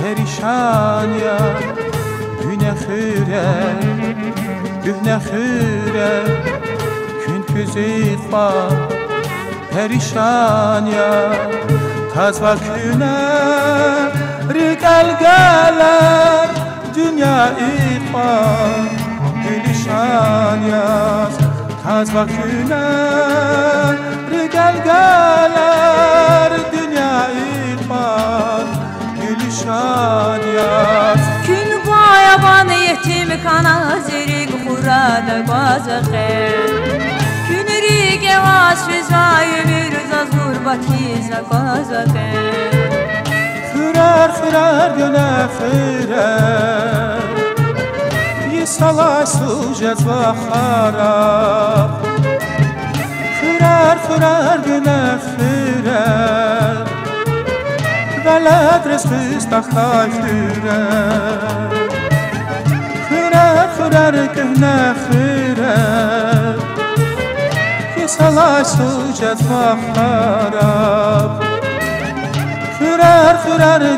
Perişan ya güne xire gün küzifa perişan ya tazva küne rigelgeler dünya ifa perişan ya tazva küne rigelgeler dünya ifa Gün bayaban yetim kana zirik xurada bazıqe Gün rige vasfizay mirza zurbatiza bazıqe Fürer güne fürer Yisala sujet ve harap Fürer güne fürer Veled rızkız tahtay Fürer güne fürer Yisala sujet ve harap Fürer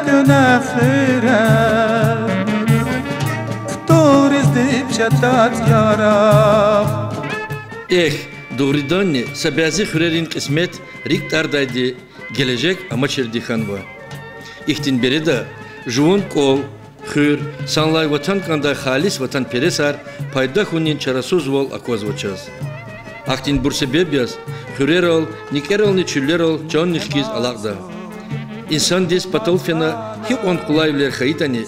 güne fürer Kturiz dip şeddat yarab Doğrudan sebezi hürerin kısmet riktardaydı gelecek ama çerdihan var. İhtin beri de juun kol, hür, sanlay vatan kanda halis vatan peresar payda hunin çarasuz vol akoz vachaz. Aktin burse bebyaz, hürer ol, niker ol, niçüller ol, can nişkiz alakda. İnsan des patolfena hik on kulayvler kayıtani,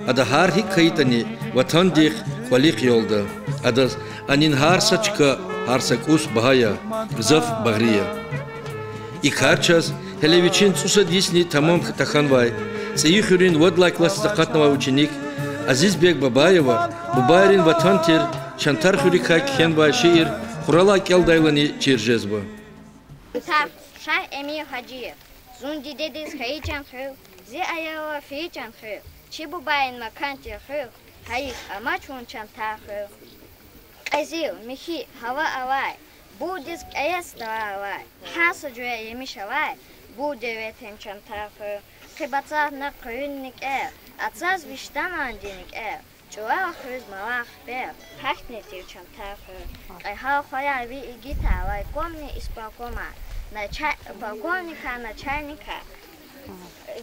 ada har hik kayıtani vatan dik khalik yolda. Ada anin har saçka, har sakus bahaya, zaf bagriya. İkarçaz Helevichin susa disni tamam takhanvay. Seyhürin vodlay klası zakatnava uçinik Azizbek Babayeva Bubayrin vatantir Çantar hürika khenvay şiir Kurala keldaylani çirjezba. Şah Emir Hacıyev Zundi dediz hayıcan hır Zi ayava fiycan hır Çi Bubayrin makantir hır Hayır amaç un çantar hır Azir mihi hava avay Bu disk ayas da avay Hasa cüye yemiş avay Bu devletin çantafı, kıbatlarına köyünlük atsaz viştan andinik çuval hız malak ber, paknetir çantafı. Ayha koyar bir igita vay komni ispakoma, balkonika na çaynika,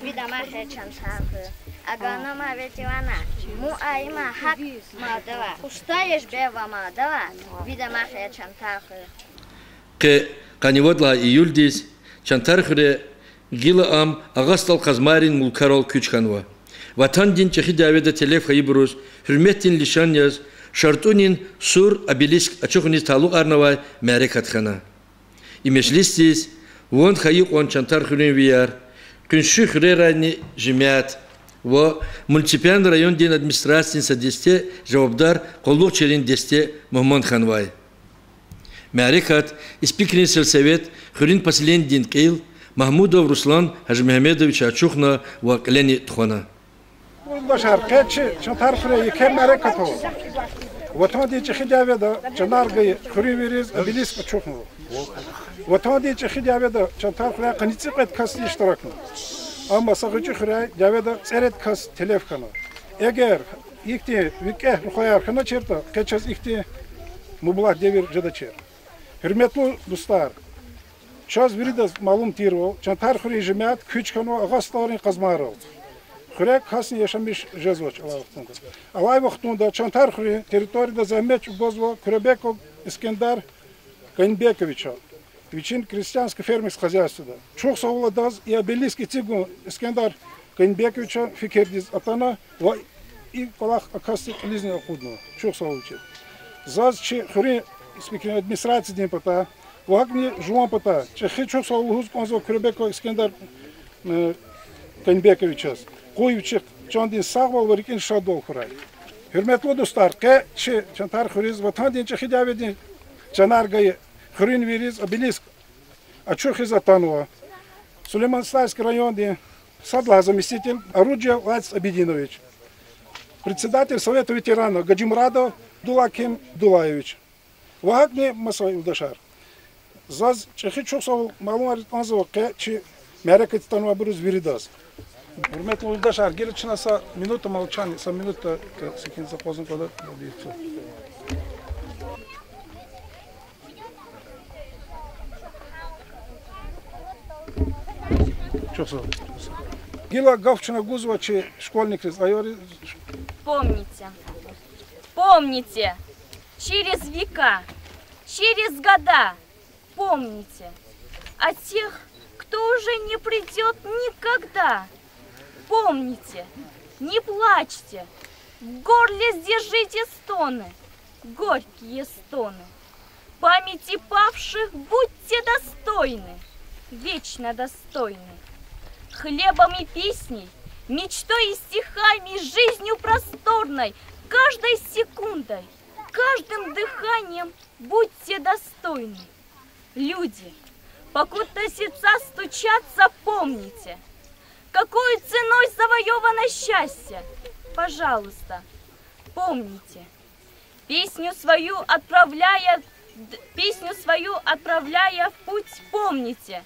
vidamahe çantafı. Aganama vetivana, mu ayma hak madava, ustayeş beva madava, vidamahe çantafı. Ke kanivodla iyuldis, Çantarxıre gila am ağastal kazmarin mulkarol küçkanva. Vatan din çehi davede telef hayıbruz, hürmetin lişanyaz, şartunin sur abilisk açıkuniz taluk arnava merekatxana. İmeşlistis, von hayık on Çantarxırin viyar, künşü xırerani jimiyat ve multipian rayon din administrasyon sadiste cevabdar kolluk çerin deste Muhammed Khanvay. Merekat, ispikrin selsevet, xırin pasilen din qeyl, Mahmudov Ruslan Hajmehmedovich Açukhna ve Kleni Txona. Başar, keçi, Çantarxıre yeke merekat o. Vatan diye xidaveda, Çanargayı, xıri veriz, abilisk Açukhna. Vatan diye xidaveda, Çantarxıre qanitsiket kas iştirakna. Ama sakıcı xıre, daveda tseret kas telef kana. Eğer ikti, vikeh, ruhayar kana çerta, keçaz ikti, mubulah devir jada çer. Hürmetli dostlar, çaz biriz malum tiro, Çantarxıre jemiat küçkano ağasların kazmarı. Xürek hasın yaşamış jezvoç alay vaxtında Çantarxıre teritoriyada zahmet bozvo Kürebekov İskender Ganbekoviça. Için крестьянское фермерское хозяйство. Çok savladaz и обелиски цигу İskender Ganbekoviça fikirdiz atana ve ilk olarak akastik lizni okudno. Çok savladı. Zaz çi xüre İspikrin administrasyon din pata. Vagni juan pata. Çi çok savlahuz konzo Kürebekov İskender Ganbekoviça. Koyuçuk çandin sağval var ikin şadol kuray. Hürmetli dostlar, ki çantar xuriz vatan dinçi xidavedin çanargayı xurin veriz abilisk açuх изатанова. Сулейман-Славянский район, садла заместитель Орудия Владимир Абединович. Председатель Совета ветеранов Гаджимрадов Дулаким Дулаевич. Вагне Масай Удашар. Заз чехи чухсов малум аритмазов чи мерекетстанова брус виридас. Hürmetli Uldaşar, geri çınasa minuta молчания, sa minuta sekin zapozun kadar diyecek. Çok sağ ol. Гила Гавчина Гузова, чи школьник из Айори. Помните, через века, через года, помните о тех, кто уже не придет никогда. Помните, не плачьте, в горле сдержите стоны, горькие стоны. Памяти павших будьте достойны, вечно достойны. Хлебом и песней, мечтой и стихами, жизнью просторной, каждой секундой, каждым дыханием будьте достойны. Люди, покуда сердца стучатся, помните, какой ценой завоевано счастье. Пожалуйста, помните, песню свою отправляя в путь, помните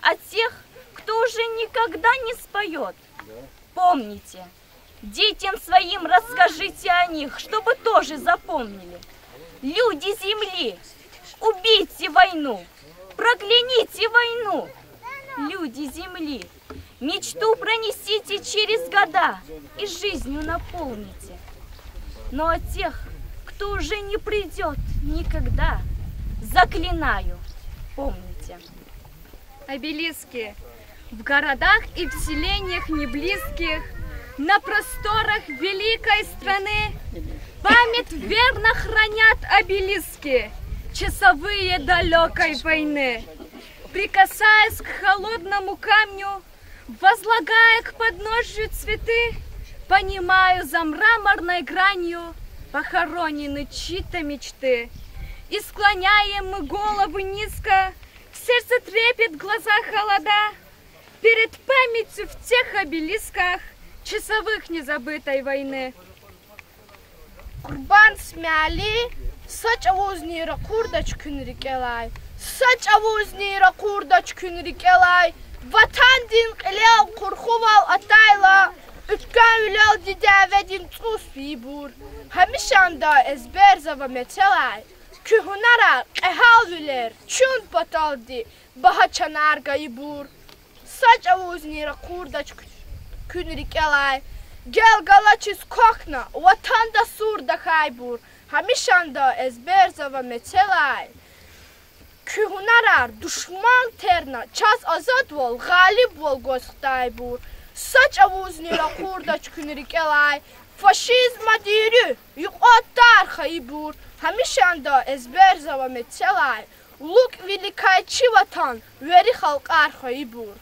о тех, кто уже никогда не споет. Помните, детям своим расскажите о них, чтобы тоже запомнили. Люди земли, убейте войну, прокляните войну. Люди земли, мечту пронесите через года и жизнью наполните. Но о тех, кто уже не придет никогда, заклинаю, помните. Обелиски в городах и в селениях неблизких, на просторах великой страны память верно хранят обелиски, часовые далекой войны. Прикасаясь к холодному камню, возлагая к подножью цветы, понимаю, за мраморной гранью похоронены чьи-то мечты. И склоняем мы головы низко, в сердце трепет, в глазах холода, перед памятью в тех обелисках часовых незабытой войны. Kurban smeli, saç avuzniira kurdaç künrikelay, saç avuzniira kurdaç künrikelay, vatan din qilal kurxuval atayla, ütkan ülal didavedin tus bibur, hamişanda ezber zava metelay, kühunara qehal çun pataldi, baha çanargayı bur, saç avuzniira kurdaç künrikelay, gel galaçis kokna, vatanda surda haybur, hamişanda ezber zava metelay. Kühunarar, düşman terna, çaz azad vol, galip vol gostay bur. Saç avuznira kurdaç künrikelay, faşizma diri, yuqottar haybur, hamişanda ezber zava metelay. Luk великайчи ватан, вери халкар хаybur.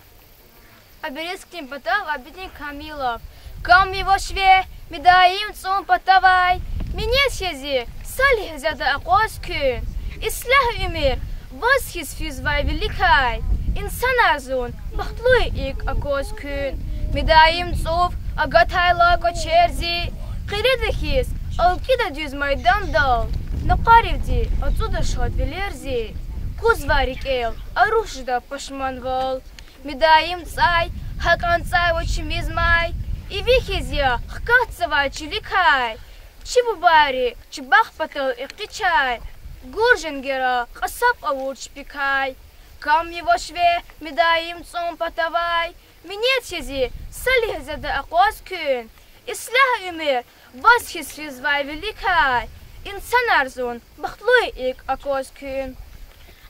Обелиским потал Абедин Камилов. Кам его шве, медаим цун потавай. Меня сези, салих зяда акос кün. Ислах умир, восхис физвай великай. İnsan arzun, baxtluy ilk akos kün. Медаим цув, агатайла кочерзи. Қиредахис, алкида düz майдан дал. Нақаривди, отсюда шот велерзи. Кузварик эл, арушда пашманвал. Медаим цай, хакан цай очимизмай. И вихизя, хкацавай чиликай. Чибубари, чибах патал иқтичай. Гурженгера, қасап авур чпикай. Кам его шве, медаим цум патавай. Минет сези, салих зада акваз кün. Ислах умир, восхис физвай великай. İnsan arzun, baxtluy ilk akvaz kün.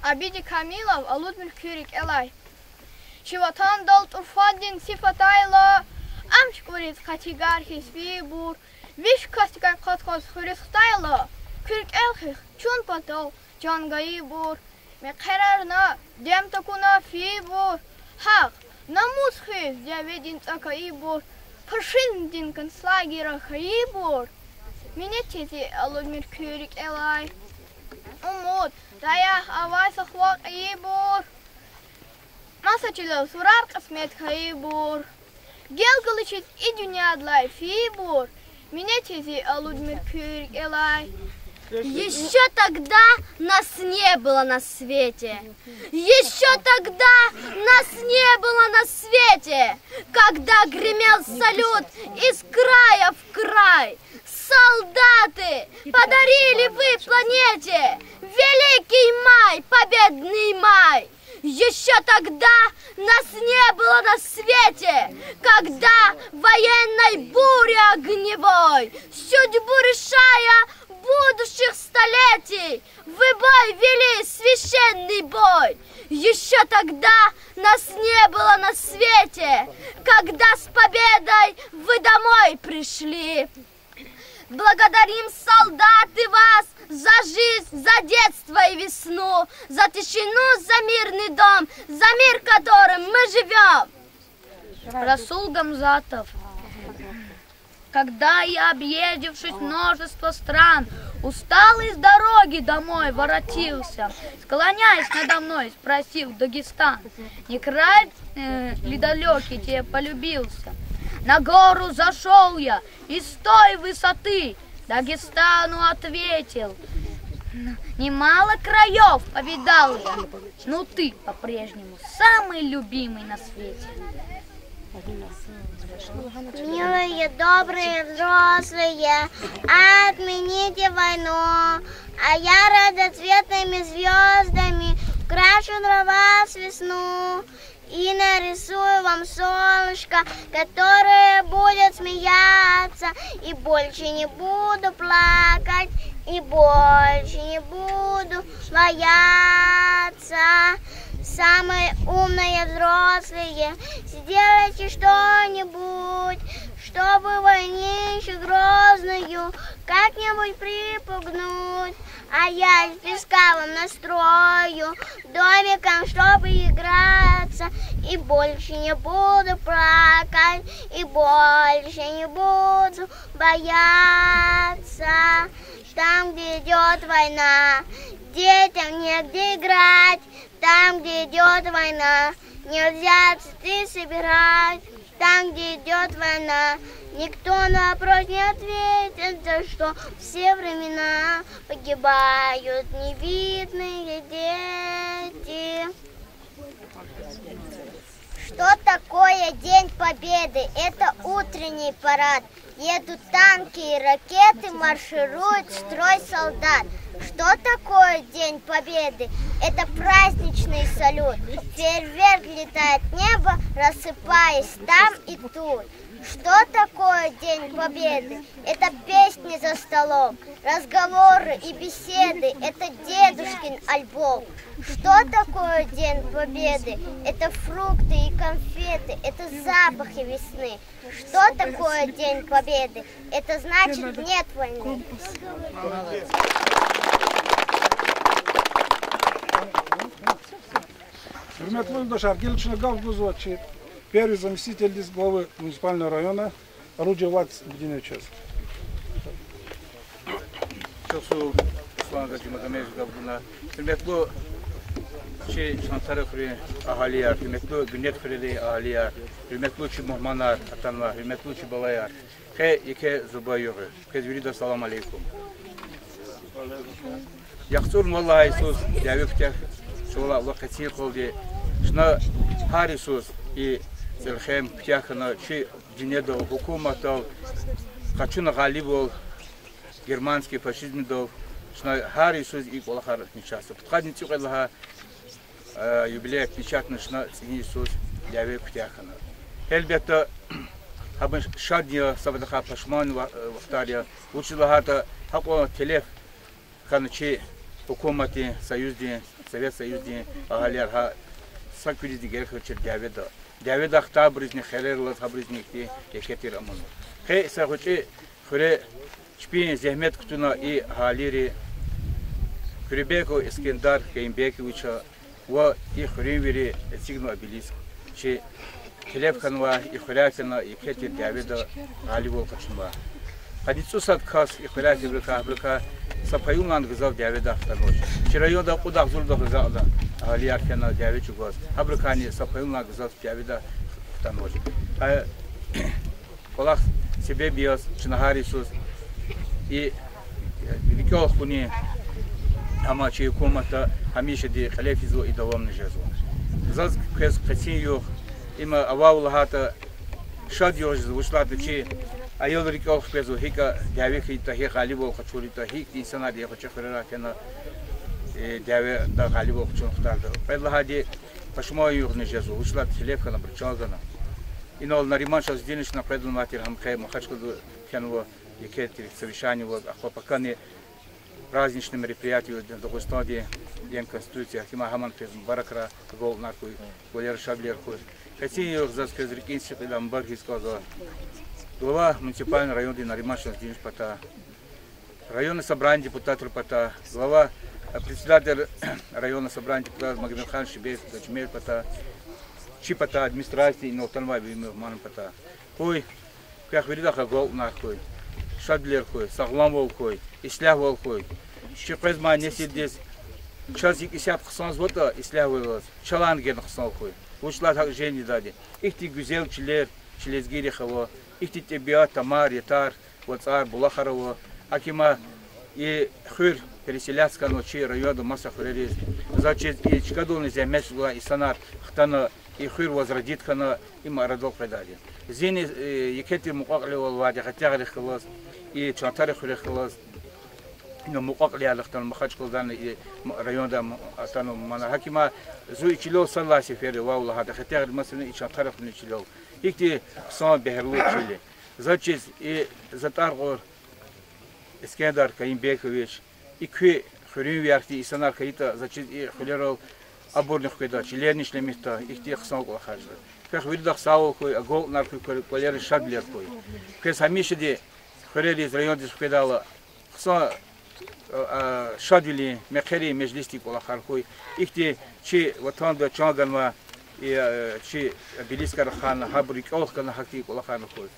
Abidi Kamilov, aludmil kürik elay. Şivatan dal turfadin sifatayla, amş kurit katigar hisvi bur. Viş kastigan katkaz hüristayla, kürik elhih, çun patal, cangayı bur. Me kararna, dem takuna fi bur. Haq, namus hiz, javedin takayı bur. Pırşin din kanslagira hayı bur. Меня тези Владимир Кюрик Элай. Умут, Даях Авайса Хвак Ибур. Масачилов Сурар Касмет Хаибур. Гелгалычит и Дюнядлай Фибур. Меня тези Владимир Кюрик Элай. Еще тогда нас не было на свете. Еще тогда нас не было на свете, когда гремел салют из края в край. Солдаты, подарили вы планете великий май, победный май. Еще тогда нас не было на свете, когда военной буре огневой, судьбу решая будущих столетий, вы бой вели священный бой. Еще тогда нас не было на свете, когда с победой вы домой пришли. Благодарим, солдаты, вас за жизнь, за детство и весну, за тишину, за мирный дом, за мир, которым мы живем. Расул Гамзатов. Когда я, объездившись множество стран, усталый с дороги домой воротился, склоняясь надо мной, спросил Дагестан, не край ли далекий тебе полюбился? На гору зашел я и с той высоты Дагестану ответил, немало краев повидал я, но ты по-прежнему самый любимый на свете. Милые, добрые, взрослые, отмените войну, а я разноцветными звездами крашу для вас весну и нарисую вам солнышко, которое будет смеяться, и больше не буду плакать, и больше не буду бояться. Самые умные взрослые, сделайте что-нибудь, чтобы войнище грозную как-нибудь припугнуть. А я из песка вам настрою домиком, чтобы играться, и больше не буду плакать, и больше не буду бояться. Там, где идет война, детям негде играть. Там, где идет война, нельзя цветы собирать. Там, где идет война, никто на вопрос не ответит, за что все времена погибают невидные дети. Что такое День Победы? Это утренний парад. Едут танки и ракеты, марширует строй солдат. Что такое День Победы? Это праздничный салют. Фейерверк летает в небо, рассыпаясь там и тут. Что такое День Победы? Это песни за столом, разговоры и беседы. Это дедушкин альбом. Что такое День Победы? Это фрукты и конфеты. Это запахи весны. Что такое День Победы? Это значит нет войны. Hürmetli yoldaşlar, gelişine Gavguzovçı, первый заместитель главы муниципального района, орудие ВАЦ Единый Çoğu Osmanlı'daki Magameş Gavguna, hürmetli şantarı kuru ahaliyar, hürmetli günnet kureli ahaliyar, hürmetli muhmanar atanlar, hürmetli balayar, he ike zubayığı, kezviri salam aleykum. Yaxtur vallahi sus, devletler şola vakti koldu. Şuna hari sus и zelhem piyakına çi cinede hükümetel kaçına galip ol германский фашизм дов, что Хари Исус и Колахар нечасто. Подходит Аллаха юбилей печатный, что Синий Исус яве птяхана. Эльбета хабын шадния сабдаха пашман вахтария. Учила хата хако телеф ханчи хукумати союзди Совет Союзди агалер ха саквиди герхчер яведа. Яведа хтабризни хелерлас хабризни ки екетир амон. Хе сахучи хуре Шпин зехмет кутуна и халири Хребеку Искендар Кеймбековича ва и хревери сигну обелиск че Хлебханва и Хрякина и Кетир Давида Аливол Качнва. قديتوسات كاس إخوات بركة سبايون عند غزاف دعوة داختنوش شرايون دا قد أخذول دا غزاء دا أهليات كنا دعوة شغاز هبركاني سبايون عند غزاف دعوة داختنوش والله سبب ياس شنهاري سوز и великого хуни амачи комата хамиша ди халефизу и давам нежазу заз кез катиню има аваулахата шадиош звушлата чи айол великого пезу хика давихи та хи халибол хачурита хи инсана ди хачахрара кена даве да халибол хачунхтарда педлахади пашмою нежазу ушлат халефка на брчагана инол нариман шаз денешна предл матер хамхай махачку кенво Екатерик совещание вот охлопаканы праздничные мероприятия в Дагестане День Конституции Ахима Хаман Презм Баракра гол наркой Валер Шаблер хуй. Хотели их засказ рекинси когда Мбархи сказал. Глава муниципального района Наримашин Денис Пата. Районное собрание депутат Пата. Глава председатель районного собрания депутат Магомедхан Шибес Дачмер Пата. Чипата администрации Нотанва Биман Пата. Хуй как видаха гол наркой. Шадлер кой, саглам вол кой, ислях вол кой. Шепрезма не сидес. Часик исят хсан зота ислях вол. Чалан ген хсан кой. Ушла так жени дади. Ихти гүзел чилер, чилезгири хаво. Ихти тебиат тамар ятар, вацар булахарово. Акима и хыр переселяцка ночи райода маса хуререз. Зачет и чкадолный земеш была и санар хтана и хыр возродит хана им арадол предади. زين يكتب مقاقلة والواجه خطير خلاص يشانتار خلاص إنه مقاقلة على اختار مخرج كل ذا ريون ده أصلاً منا حكيما زوج كيلو صلى سفير والله هذا خطير مثلاً يشانتار خلنا كيلو يكتي صان بهرلو كيلو زاتشيز زاتار غور إسكندر كاين بيكويش يكوي خرين ويارتي إسنار كيتا زاتشيز خليرو أبورن خيدا كيلينش لميتا يكتي خصان كل خارج как видах сау кой агол наркой колер шадлер кой кес хамише ди хорели из района дискедала хса шадили мехери межлисти кола харкой ихти чи ватан да чанганма и чи билискар хан хабрик олхкана хакти кола хан кой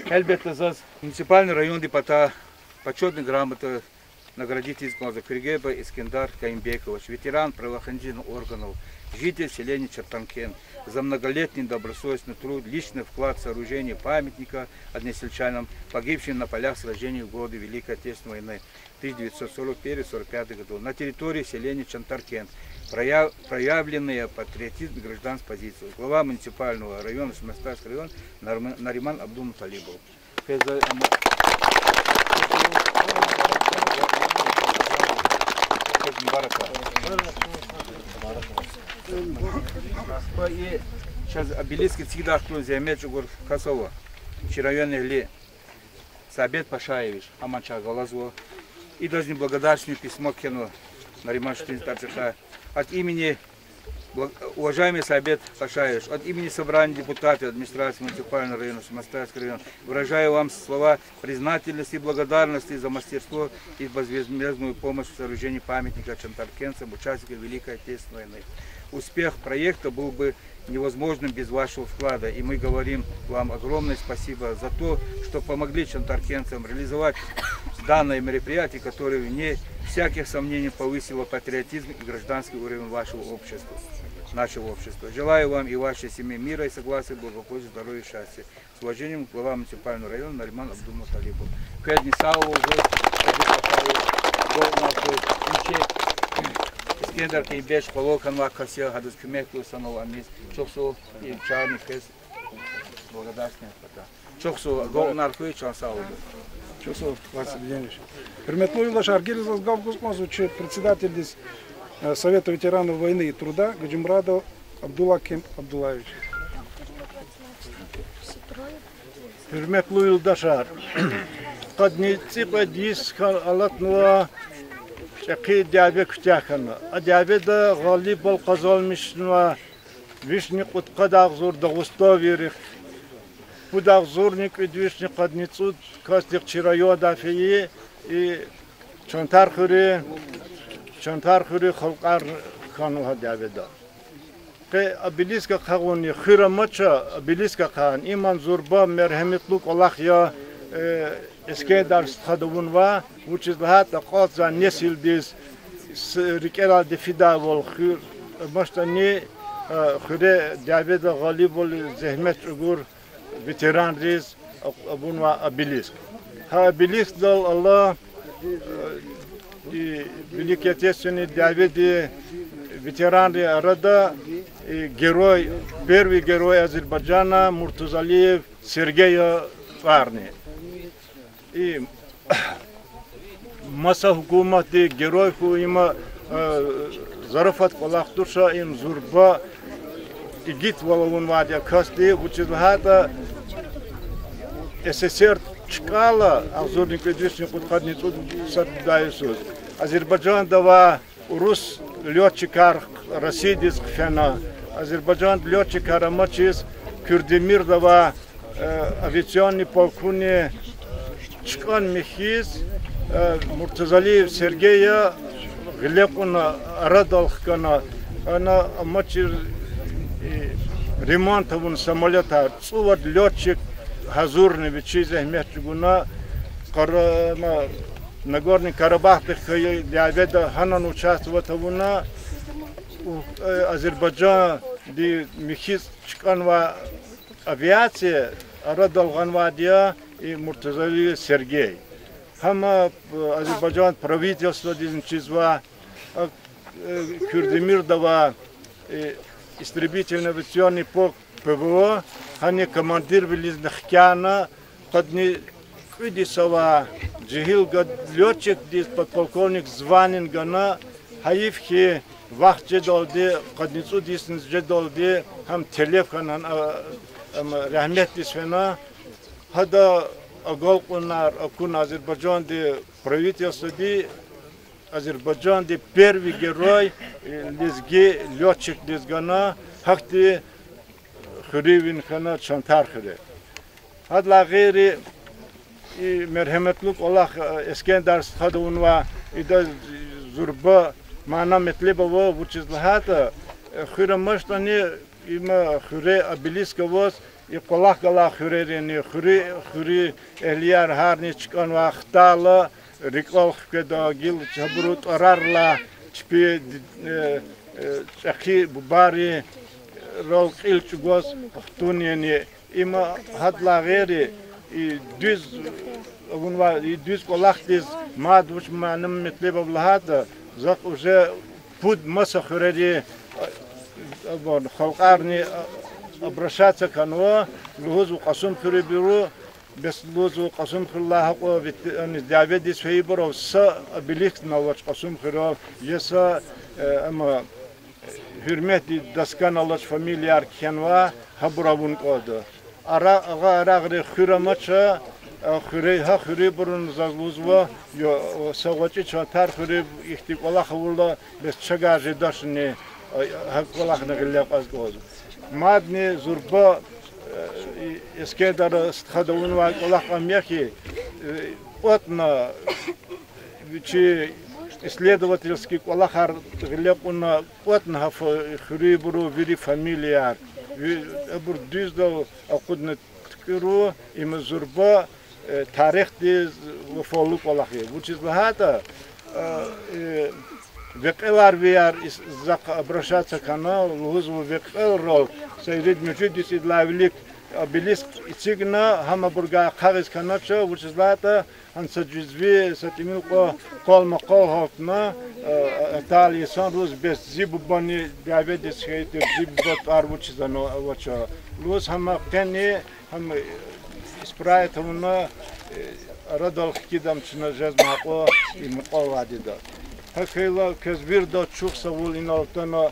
элбетте заз муниципальный район депутата почетный грамота наградить из Киргеба Искендар Каимбекович, ветеран правоохранительных органов, житель селения Чертанкен, за многолетний добросовестный труд, личный вклад в сооружение памятника односельчанам, погибшим на полях сражений в годы Великой Отечественной войны 1941-1945 году на территории селения Чертанкен. Проявленные патриотизм и гражданскую позицию. Глава муниципального района Самостарский район Нариман Абдул-Муталибов. И сейчас обелиски всегда кто заметил гор Косово. Районный ли Сабет Пашаевич, Аманча Галазова. И даже благодарственное письмо Кену Нариман Штинстарчаха от имени уважаемый Сабет Пашаевич, от имени собрания депутатов администрации муниципального района Самостарский район выражаю вам слова признательности и благодарности за мастерство и безвозмездную помощь в сооружении памятника чантаркенцам, участникам Великой Отечественной войны. Успех проекта был бы невозможным без вашего вклада, и мы говорим вам огромное спасибо за то, что помогли чантаркенцам реализовать данное мероприятие, которое вне всяких сомнений повысило патриотизм и гражданский уровень вашего общества, нашего общества. Желаю вам и вашей семье мира и согласия, благополучия, здоровья и счастья. С уважением, глава муниципального района Нариман Абдул-Муталибов. Искендер Кейбеш, Полокан, Вакасия, Хадус Кюмеклу, Санол, Амис, Чоксу, и Чарни, Фес, благодарственная фото. Чоксу, Гол Наркуи, Чансау. Чоксу, Василий Евгеньевич. Приметную Лашар Гилизас Гавгузмазу, председатель здесь Совета ветеранов войны и труда Гаджимрадов Абдуллаким Абдуллаевич. Hürmetli yoldaşlar, kadniyeti kadis alatnıla şakî diyabe kütâkana. Diyabe de galip ol kazanmışnıla vişni kutka dağzor dağusta verik. Bu dağzornik ödvişni kadniyetsud kastik çirayo dafiyi çantar khuri khalqar kanu diyabe de. Abiliska khagoni khira macha abiliska khan iman zurba merhametluk Allah ya eski ders hadavun var, uçiz lahat aqatza nesil diz rikera de fida vol khir baştani khire Caved Galib ol zahmet ugur veteran riz abun va abilis. Ha abilis dal Allah великотечественный Давид ветеран арада герой, первый герой Азербайджана Муртазалиев Сергей Варни. И масса хукуматы героев има зарафат колахтуша им зурба игит валун вадя касты училхата СССР чкала азурник ведущий подходит саддаисус. Азербайджан дава рус летчикар Расидис фена. Азербайджан летчикар мачис Кюрдемир дава авиационный полковник чкан мехиз Муртазалиев Сергея Глебуна Радалхкана она мачир ремонтовун самолета цуват летчик Хазурный вечизе мечгуна карама Нагорный Карабах Давида Ханан участвовать вуна Азербайджан ди мехиз чканва авиация Радалганва диа и Муртазалиев Сергей. Хама Азербайджан правительство дизенчизва Кюрдемир дава истребительный авиационный полк ПВО, они командир вылез Нахкяна, подни Кудисова, Джихил летчик, дис подполковник Званин гана, Хаифхи вахче долди, подницу дисенс же долди, хам телефон рахмет дисфена, хада Аголкунар, Акун Азербайджан ди правительство ди Азербайджан ди первый герой лезги летчик лезгана хакти хривин хана чантархре. Адла гайри и мерхаметлук Аллах Eskender хадунва ида зурба мана метлебова вучизлахата хирамаштани има хире абилискавос и Аллах гала хиререни хири элияр харни чкан вахтала Рикол кеда гил чабрут арарла чпи чахи бубари рол илчугос туньяни има хадла гери и düz kolaktiz madvuş manım metleba vlahata zak уже пуд маса хирери вот халкарни обращаться к нему лузу касум приберу без лузу касум филlah о Давид Свейборов с обелиск навач касум хиро еса ama hürmeti daskan Allah familiar kenva habravun kodu ara khiramacha khiri burun zazluzva yo savachi chatar khiri ihtiqala khulda bes chagaje dashni hakqala khnaglaq azgoz madni zurba eskeder stkhadoun va qolaq amyaki otna вичи исследовательский колахар глепуна отна хрибру вери фамилияр абур düzdal акудна ткиру имзурба тарих диз вафолу колахи вучизлахата векелар виар зак обращаться канал лузу векел рол сайрид мечидис идлавлик обелиск ицигна хамабурга кагыз канача вучизлата Ансаджизви сатимилко колмакол хатна Италия санрус без зибубани Давидис хейте зиббот арвучизано авача лус хама кени хам испраетовна радал кидам чна жазмако и муqawадида хакейла казбирда чухсавул иналтана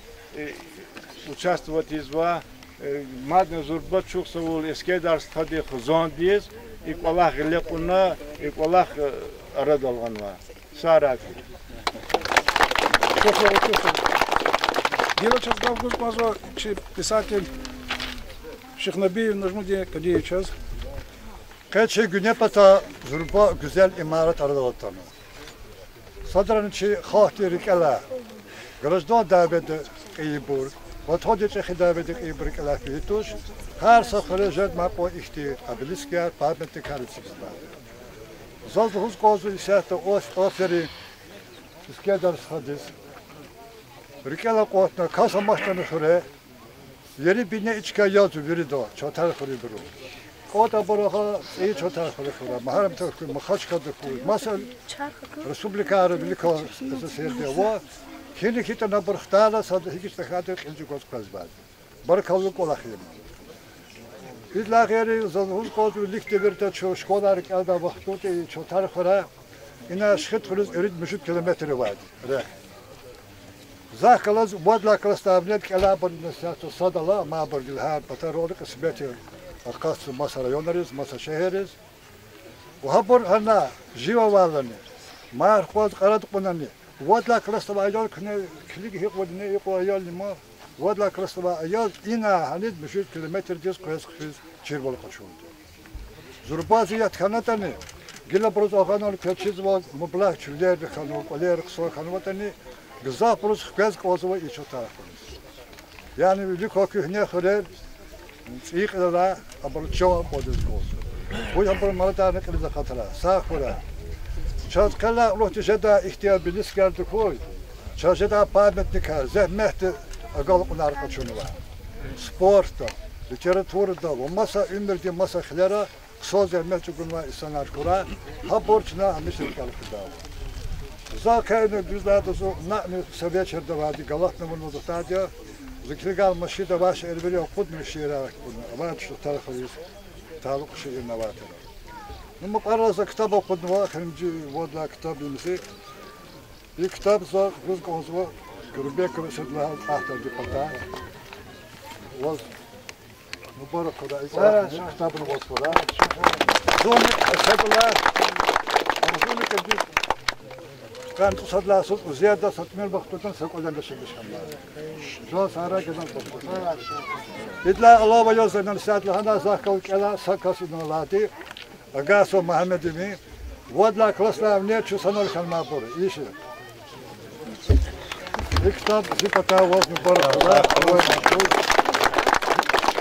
участвовать изва мадна зурба чухсавул Eskender стади хзондиз и колах лепуна и колах радалганва сарак Дело сейчас гавгуз мазо писатель Шихнабиев Нажмуди Кадиев час. Kaçı güne pata zurba güzel imaret arada vatanı. Sadrançı xahtirik ala. Grajdan davede qeybur. Vathoди çehi davede qeybur ala fituş. Her sakhre jed maqo ihti abilis kar parmenti karıçıklar. Zazhuz kozu isette oseri iskedar hadis. Rikela kotna kasa maçtanı şure. Yeri bine içka yazı biri de çotar kuri duru. Kota boroha iyi çotar kuri şure. Maharam takı mahaç kadı kuri. Masal Respublika Arabilika seserde o. Kendi kitana bırhtala sadı hiç tekhadır ilci koz kazbad. Barakallık olahiyim. İlla geri zazhuz kozu likte bir de çoğu şkodarik alda vakti çotar kura. İna şıt kuruz erid müşüt kilometre var. Zakılız vodla kılıstavnet kelabın nesiyatı sadala ma bırgilhar patarolik isbeti akası masara yonarız masa şehiriz. Uhabur hana jiva varlını mar koz karadık bunani vodla kılastava ayol kine kilik hik vodine hik ayol lima vodla kılastava ayol ina hanid müşüt kilometre diz koyas kız çirbol kaçıldı. Zurbazı yatkanatani gila buruz ağanol köçiz var mublağ çüller bir kanı oler kısa kanı vatani güzel buruz göz kozova iço tarafımız. Yani bir koku ne kadar ilk da abur çoğu poduz koz. Bu yapır malatarını kılıza katıla sağ kura. Çatkala ruhtişeda ihtiyar bilis geldi koy. Çaşeda pametnika zehmehti agal unar kaçını var. Sporta, literatürda, o masa ümürdi masa xilera söz vermek için var insanlar kura. Ha borçuna hamisir kalıp da. Zakayını düzlerde so na'mi sebeçerde vardı galatna bunu da diyor. Zikrigal maşida baş erberiyor kudmu şiira bunu. Ama şu tarafıyız. Talık şiirine vardı. Ama kararsa kitap okudum var. Hemci vodla kitabımızı. Bir kitap zor kız konusunda Gürbek kıvısıdla ahtardı pata. Var. Mübarek kuda. Kitabını bozkura. Zonu esedler. Zonu kedi. Kan tusadla sut ziyada satmel baktıktan sakodan da şeymiş hamlar. Zo sara gedan baktık. İdla Allah ve yazdan saatla handa zakal kala sakasını lati. Agaso Muhammed'imi vodla klasla ne şu sanal kalma bu. İşi. İktidar zikata var mübarek Allah.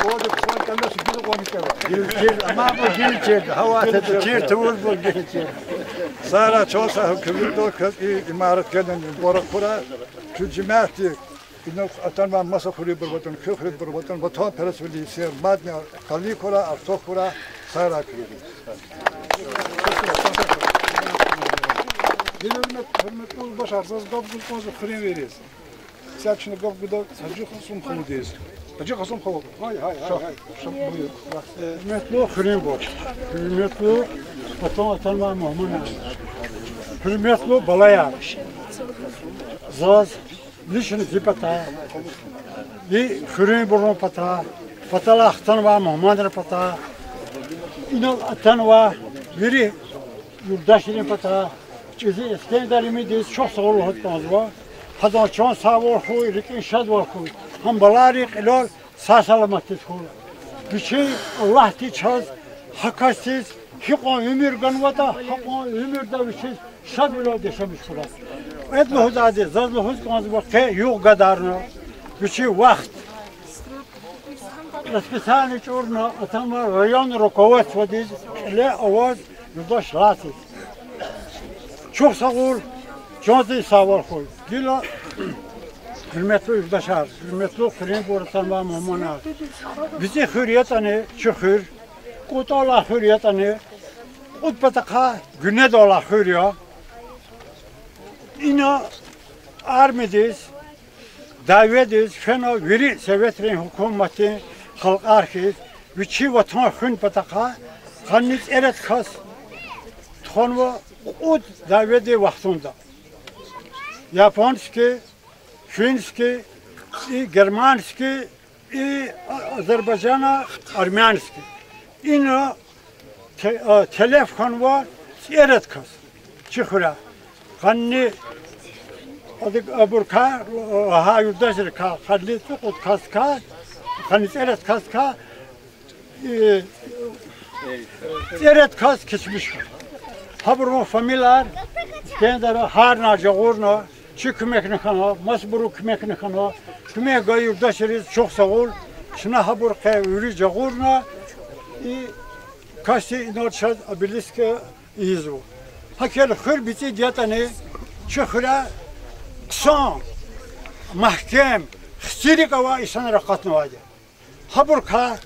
O da son kalması gibi konuşuyor. Gil ama bu gil hava tedbir tavul bu gil. Sara çoğsa hükümlü kız imaret gelen mübarek kura. Şu cemaati İnne atanman masa kuri bir vatan, kökri bir vatan, vatan perasveli ser madne kali kura, artok kura, sara kuri. Hürmetli ol başarsanız gabgul kozu kırın veririz. Sen şimdi gabgulda sadece kasım kavudayız. Sadece kasım kavud. Hay. Hürmetli ol kırın boş. Hürmetli ol atanman muhamman. Hürmetli ol balaya. Zaz. Lişini zipata, li kürün burun pata, patala aktan var, Muhammad'ın pata, inal atan var, biri yurdaşının pata, çizi İskender'imi diz çok sağ ol hatmaz var, hadan çoğun sağ var koy, rikin şad var koy, ham balarik ilal sağ salamat diz koy, bir şey Allah diz çaz, hakassiz, hikon ömür ganvata, hikon ömürde bir şey şad ilal deşemiş kurat. Edlu huzadi, zazlu huz kanız vakti yok kadarına, güçü vakt. Eskisani çorna, atanma rayon rokovet vadiz, ile avaz yurdaş lasiz. Çok sağ ol, çok da sağ ol koy. Gila, hürmetli yurdaşlar, hürmetli kırın borutanma muhammanar. Bizi hürriyet anı, çıkır, kutala hürriyet anı, utbataka güne dola hürriyet. İna armidiz, davetiz, fena veri sevetrin hükümeti, halk arkiz, viçi vatan hün pataka, kanniz eret kas, tonva ud daveti vaktunda. Japonski, Finski, Germanski, Azerbaycan'a, Armeniski. İna telefon var, eret kas, çıkıra. Kanni adık aburka ha yurdaşır ka kanni tukut kaska kanni eret kaska eret kas keçmiş. Haburma familyalar kendere harna jagurna çıkmekne kana masburu kmekne kana kme gay yurdaşırız çok sağ ol. Şuna haburka yürü jagurna kasti inatşad abiliske izo. Hakel hır biti diyatani çıkıra kısan mahkem xtirik ava insan rakatını vadi. Haburka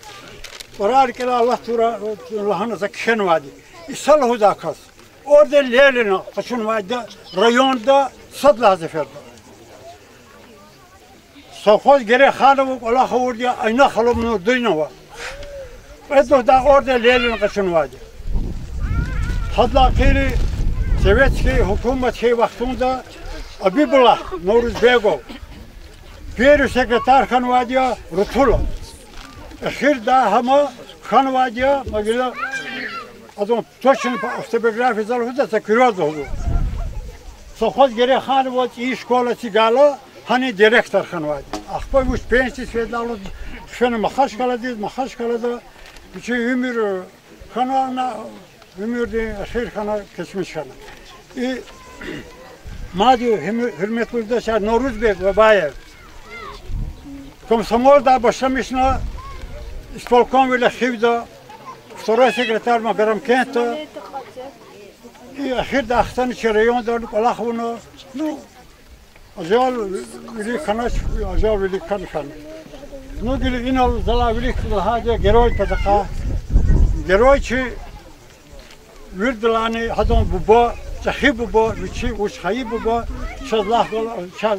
orar ki Allah tura Allah'ın zakhen vadi. İsallahu zakas. Orada lelene kaçın vadi rayonda sadla zaferdi. Sokhoz gere xanım Allah xavurdi ayna xalımını duyna var. Edo da orada lelene kaçın vadi. Hadla kiri Sovetski hükümet şey vaktinde Abibullah Novruzbegov Peri sekreter Xanvadiya Rutula Ahir da hama Xanvadiya magila adam точно автобиография залуда закрывал его. Совхоз гере хан вот и школа цигала hani direktör Xanvadi. Ахпой уж пенсии светлало шена махашкалада bütün ömür Xanana ömürde ahir Xana kesmiş Xana. Maddi hürmetli yurttaşlar Novruzbek ve Bayev Komsomol'da başlamışlar İspolkom ve Xivda Второй секретарь Магарамкента и ахир да ахтани черайон дарлик Аллахуно ну ажал велик ханач ажал велик хан ну гили инал зала велик хаja герой патака герой чи вирдлани хадон буба захиб буба вичи уш хайб буба шазлах шаз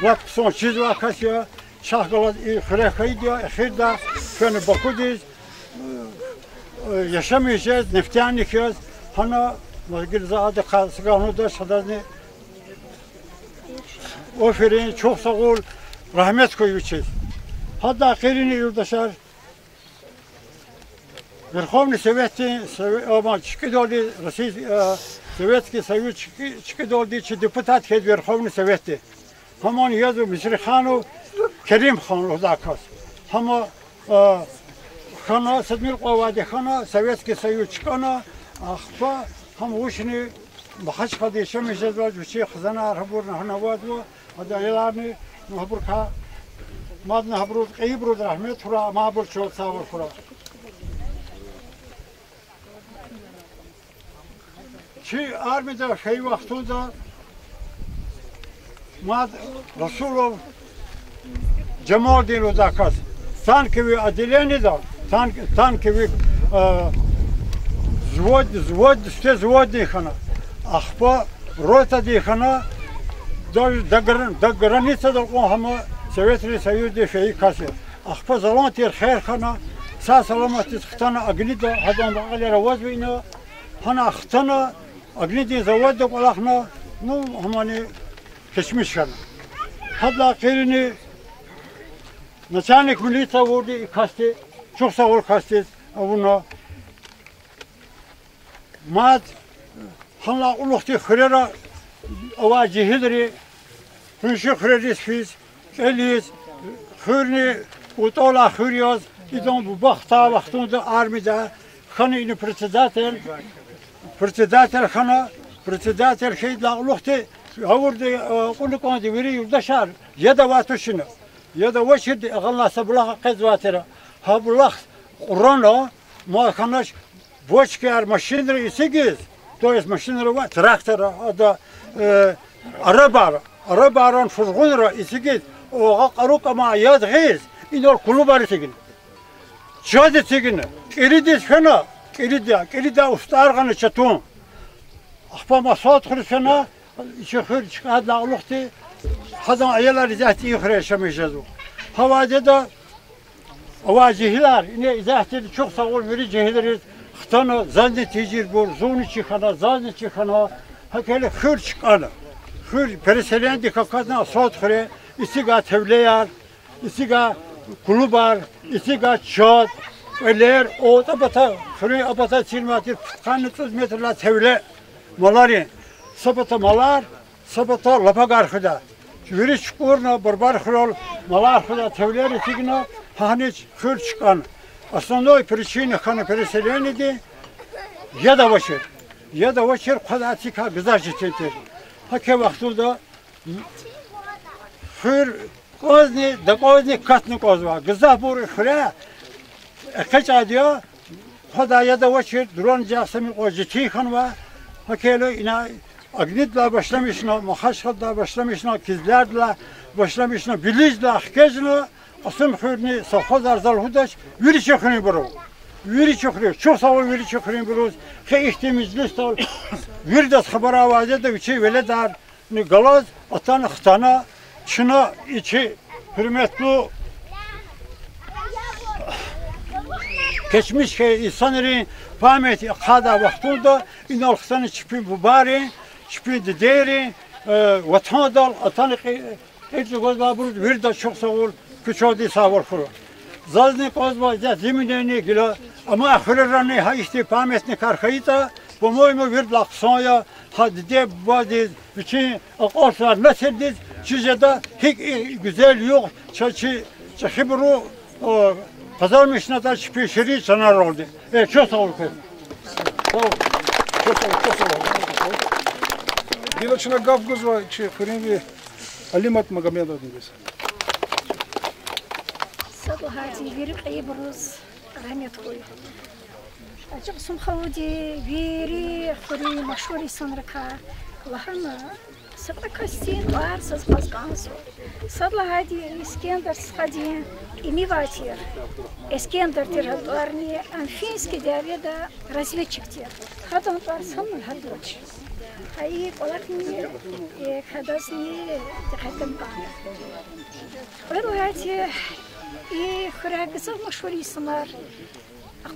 вак сон чиз вакасия шахгалат и хрехайдия ахир да фен бакудиz yaşamayacağız, neftiyan yıkıyoruz. Hana Mazgirzaade Kasıgahını da şadazını oferin çok sağ ol, rahmet koyuyoruz. Hatta akhirini yurdaşlar Верховный Совет, ama çıkıdoldi, Sovetski Soyuz çıkıdoldi için deputat hed Верховный Совет. Hamon yazı Misri Xanu Kerim Xan odakas. Hama Xana Sedmir Qavadi Xana Sovetski Soyuz çıkana axpa ham uşni baxaç qadişe mecazlar juçi xzana arabur nahnavat va adayalarni nahburka mad nahbrud qeybrud rahmet hura mabul çol savur hura Çi armida şey vaxtunda mad Rasulov Cemal odakas sanki ve adileni da sanki ve звод дихана. Ахпа рота дихана до границы до хама Советский Союз дешей касе. Ахпа залантир хер хана са саламатис хтана агнида хадам багалера возвина хана хтана агниди завод до алахна ну хамани кешмиш хана. Хадла кирини начальник милиция вурди касте çok sağ ol kastet avuna Mad hanla ulukti xirera ava cihidri hünşi xireris fiz eliz xirni utola xirioz idon bu baxta vaxtunda armida xani ini председатель xana председатель şeydla ulukti avurdi qulukondi veri yurdaşar ya da vatuşunu ya da vaşirdi ağalla sablah qezvatera habullah urano ma xanaş Бочкар машинры и сигиз, то есть машинры трактора, да арабаран фургунра и сигиз, оға қарук ама яд гиз, инор кулубары сигин. Чады сигин, киридис фена, кирида устарғаны чатун. Ахпама сот хрисена, içi хыр çıkadla uluqti, hadan ayalar izahti iyi yaşamayacağız. Havada da avacihler, yine izahti çok sağ ol veri cehileriz. Xtana zanneticidir bu, zoni çıkana, zannet çıkana, hakele xır çıkana. Xır pereselen dikakatına sot xire, isiga tevleyar, isiga kulubar, isiga çat, eller, o tabata, xire abata silmatir, kanı 30 metrela tevle malarin. Sabata malar, sabata lapagar xida. Veri çukurna, barbar xirol, malar xida tevler isigna, haniç xır çıkana. Основной причиной переселения я до вечер кадати ка гзажитете. Хаке вахтуда хыр козни катны козва. Гза бур хре кач адио хада я до вечер дрон жасами ожити ханва Hakele ina Agnitla başlamışna, Mahaşkatla başlamışna, Kizlerla başlamışna, Bilizla, Kezna, Asım Khürni, Safhaz Arzal Hudaş, Viri Çakırın buru. Viri Çakırın, çok sağ ol Viri Çakırın buru. He ihtimizli sağ Viri de haber avazı da biçi vele dar. Galaz, atan Xtana, Çına içi hürmetli geçmiş ki insanların fahmeti kada vaktunda inal Xtana çıpı bu bari, çıpı de değeri, vatandaş atan Hepsi gözler burada bir de çok sağ ol, küçüğü sağ ol kuru. Zazni kozba ya zeminlerine gila ama ahirlerine ha istifametine karşıyda bu moymu bir laksanya hadi de bazı bütün akıllar nasıldır çizede hiç güzel yok çaçı çhibru kazanmışına da şişiri sanar oldu. Çok sağ ol kuru. Sağ ol. Çok sağ ol. Çok sağ ol. Gilachına gavguz var çi kırıngi Alimat Magomedov diyeceğiz. Sabahati verik ayıbruz rahmet koy. Acaba sumxavudi veri xuri maşhuri sanraka lahana sabah kastin var saz bazganso. Sabahati İskender skadi imivatir. İskender terörni Anfinski devleda разведчиктер. Hadan var sanır hadoç. Hayır, olakni kadasni dikkatim kan. Öyle خراجزه مشهوری سمار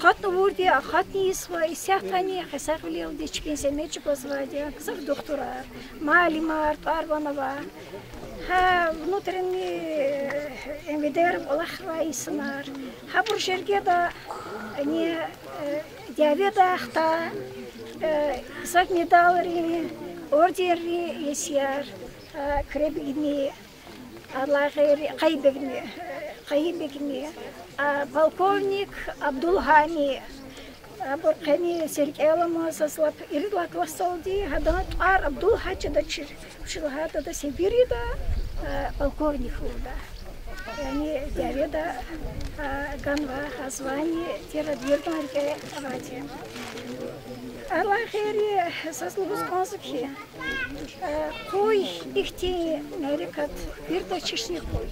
قط وردی قط نیست و ایستانی خسر ولی و دیچ پینسه میچ بازوادی کسر دکترا معلمار تاربانوا ها внутренний انвидер олахвай смар ها برشرگه دا не диабета ахта сак медалри ордери есяр кребигни Allah kaybegni полковник Абдулхани Абуркани Сергеевна сослап ирлак васалди хадан ар Абдулхачи да чилхата да Сибирида полковник уда. Yani devede ganva hazvani teradvirdanke avati. Allah khiri saslubuz konsuki. Koy ihti nerikat bir de çişni koy.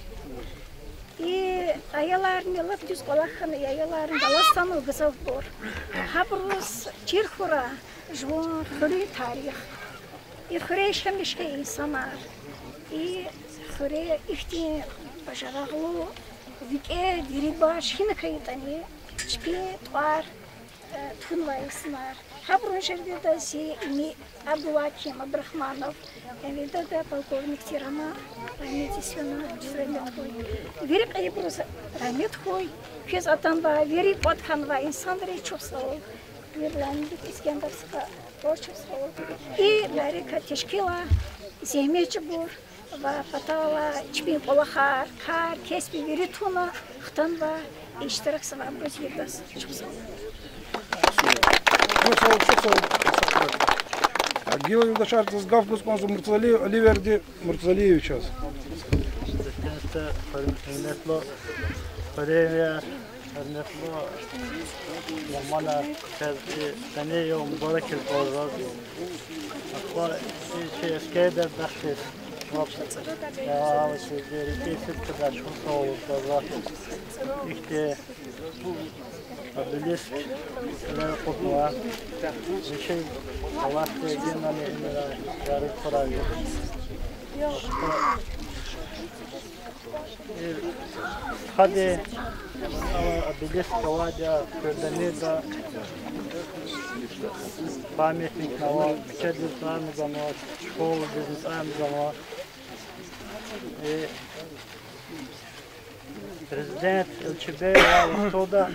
Ayalarını lap düz kolakhan ayalarını dalastanı güzel bor. Habrus çirkhura jvon khuri tarih. İkhre şemişke insanlar. İkhre ihti başarılı vike diribaş hinakaytani çpi twar tunvaysınlar. Habrun şerdede si mi Abdulakim Abdurrahmanov evde de polkovnik Tirama rahmetisiyona rahmet koy. Verip ayıbruz rahmet koy. Kez atanva verip otkanva insanları çok sağ ol. Verilendik İskender'ska çok sağ ol. Larika teşkila zehmetçi bur. Va fatala çpin polahar kar kesbi verituna xtanva iştirak sava projektas. Çok sağ ol. Çok sağ ol. Gila yoldaşlar siz gavguz konusu Murtazali Ali verdi Murtazaliyeviç az. Kente hürmetli Koreya hürmetli Yamana kezi seni yom mübarek olsun. Akbar şey eskeder daxtes. Ya sizleri kesin kadar çok sağ olun da işte Bilisk kutluğa bir şey Allah sevdiğinden elimine yarı kurardı. Hadi Bilisk kavaca kırdeni pamятник на учебном замок, школу бизнесом замок. Президент Элчебеева оттуда,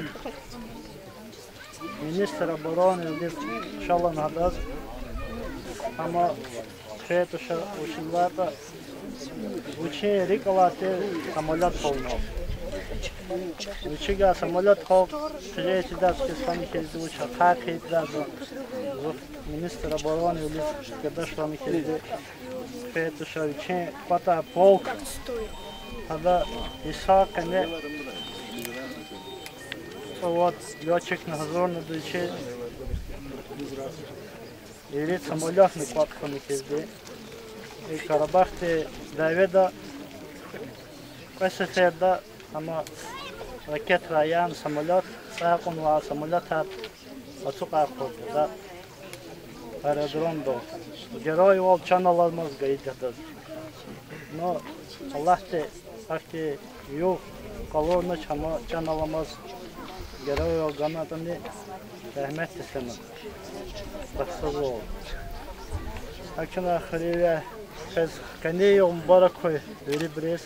министр обороны Лев Шалан Хадаз, ama Фетуша Ушилата учи рекалате самолет полнов. Учига самолет хол, приезжайте датские станки учат, как и даже министр обороны Лев когда шлами хезде Фетуша учи хвата полк. Тогда Исаака не вот летчик на газон на дуче Iri samolot ne kwatkhani kezdi. Karabakhtı Davida Kosefeda ama raket rayan samolot sayakon var samolot hat açık akılda aerodromda geroy ol çanalarımız gaydadır. No Allah'ta akti yok kalorna çama çanalamaz geroy ol ganatını rahmet etsin. Baksız ol. Akşam ahiriye biz kendi yol mübarek koy veribiriz.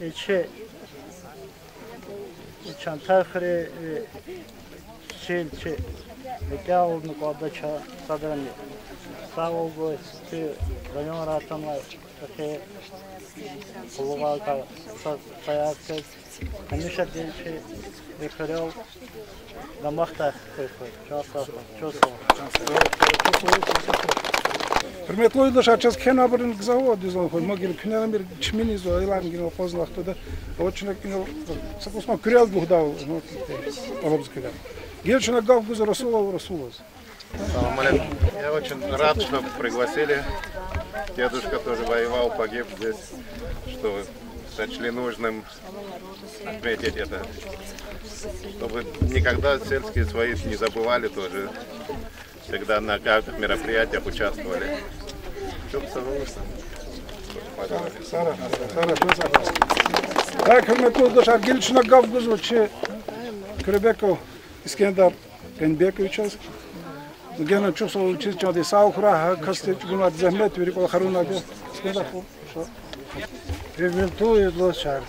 İçi çantarxırı şeylçi Eka olunu kadar sadrını sağ ol bu ki rayon rahatlar ki kulağa sayar ki hemşe değil ki referal damakta çok Hürmetli oydaşlar, çaz kenabırın kızavı dizon koy. Magil pinelem bir çimini zoylan gino poznakta da очень gino sakosma kürel buhdao olabız kürel. Гел на гавку за Расулова. Салам алейкум. Я очень рад, что пригласили. Дедушка тоже воевал, погиб здесь, что вы сочли нужным отметить это. Чтобы никогда сельские свои не забывали тоже. Всегда на каждых мероприятиях участвовали. Так, hürmetli oydaşlar, gel на гавку за Кребеков İskender Enbekoviç'az. Gene çok sağ olun çizdi. Sağ okura kastı buna zahmet verip o haruna da İskender bu. Регламентует лошадь,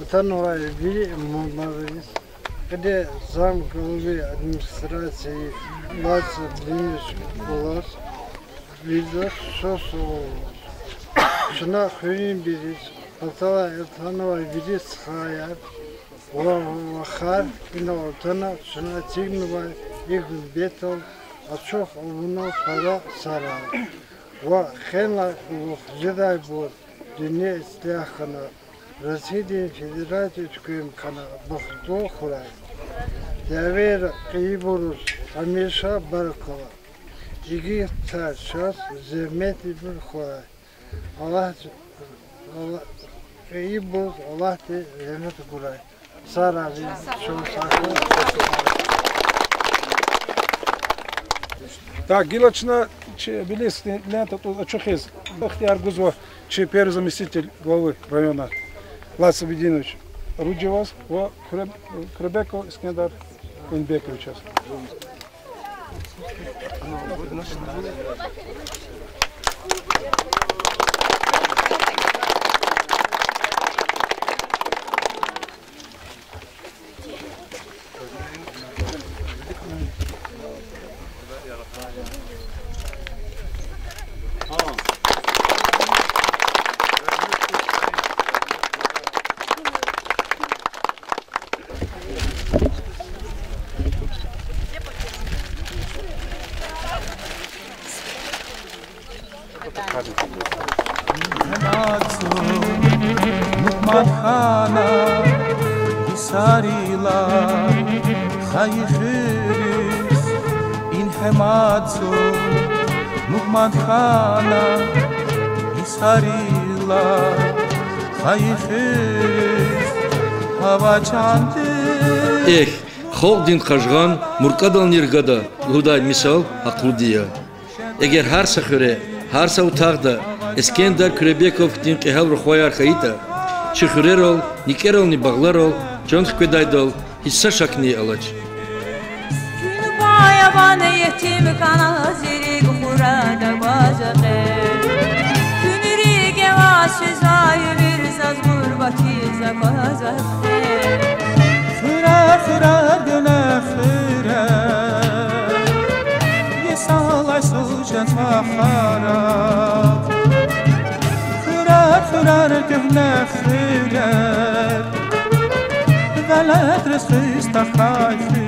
отанула вили мамарис, где зам главы администрации Лаца Денис Кулас, видно, что шна хрен берет, отала отанула вили схаят, вахар, отана шна тигнува их бетон, ачох уна пара сара, ва хенла жедай бор. Dünya İstihakana, Российская Федерация Чукимкана, Бахто Хурай. Devir Kıyburuz, Amirşah Barkova. İki tarçaz, zahmeti bir Huray. Allah Kıyburuz, Allah de rahmet Huray. Saravi, çok sakın. Так, Гилочна, Белис, лента тут Чухиз. Бахтияр Гузва, первый заместитель главы района, Лаца Бединович Руджевас, Кребеков Искендар Энбекович. Mutmakhana Isarila Khaykhis in Hemadzo Mutmakhana Isarila Khaykhis Havachande Холдин Хажган Муркадал Ниргада Лудай мисал Акудия. Эгер ҳар сахуре, ҳар саутагда Искендар Кребеков тин қихал рухваяр хаита, чихурерол, никерол ни бағларол, чон хкведайдол, хисса шакни алач. Gün bayaban yetim kana zirig hurada bazaqe. Günri gevas zay bir zaz gurbati zabazaqe. Fıra gönə fıra Yesalay sucet vaxarab Fırar gönə fıra Veled rızqız taxayfı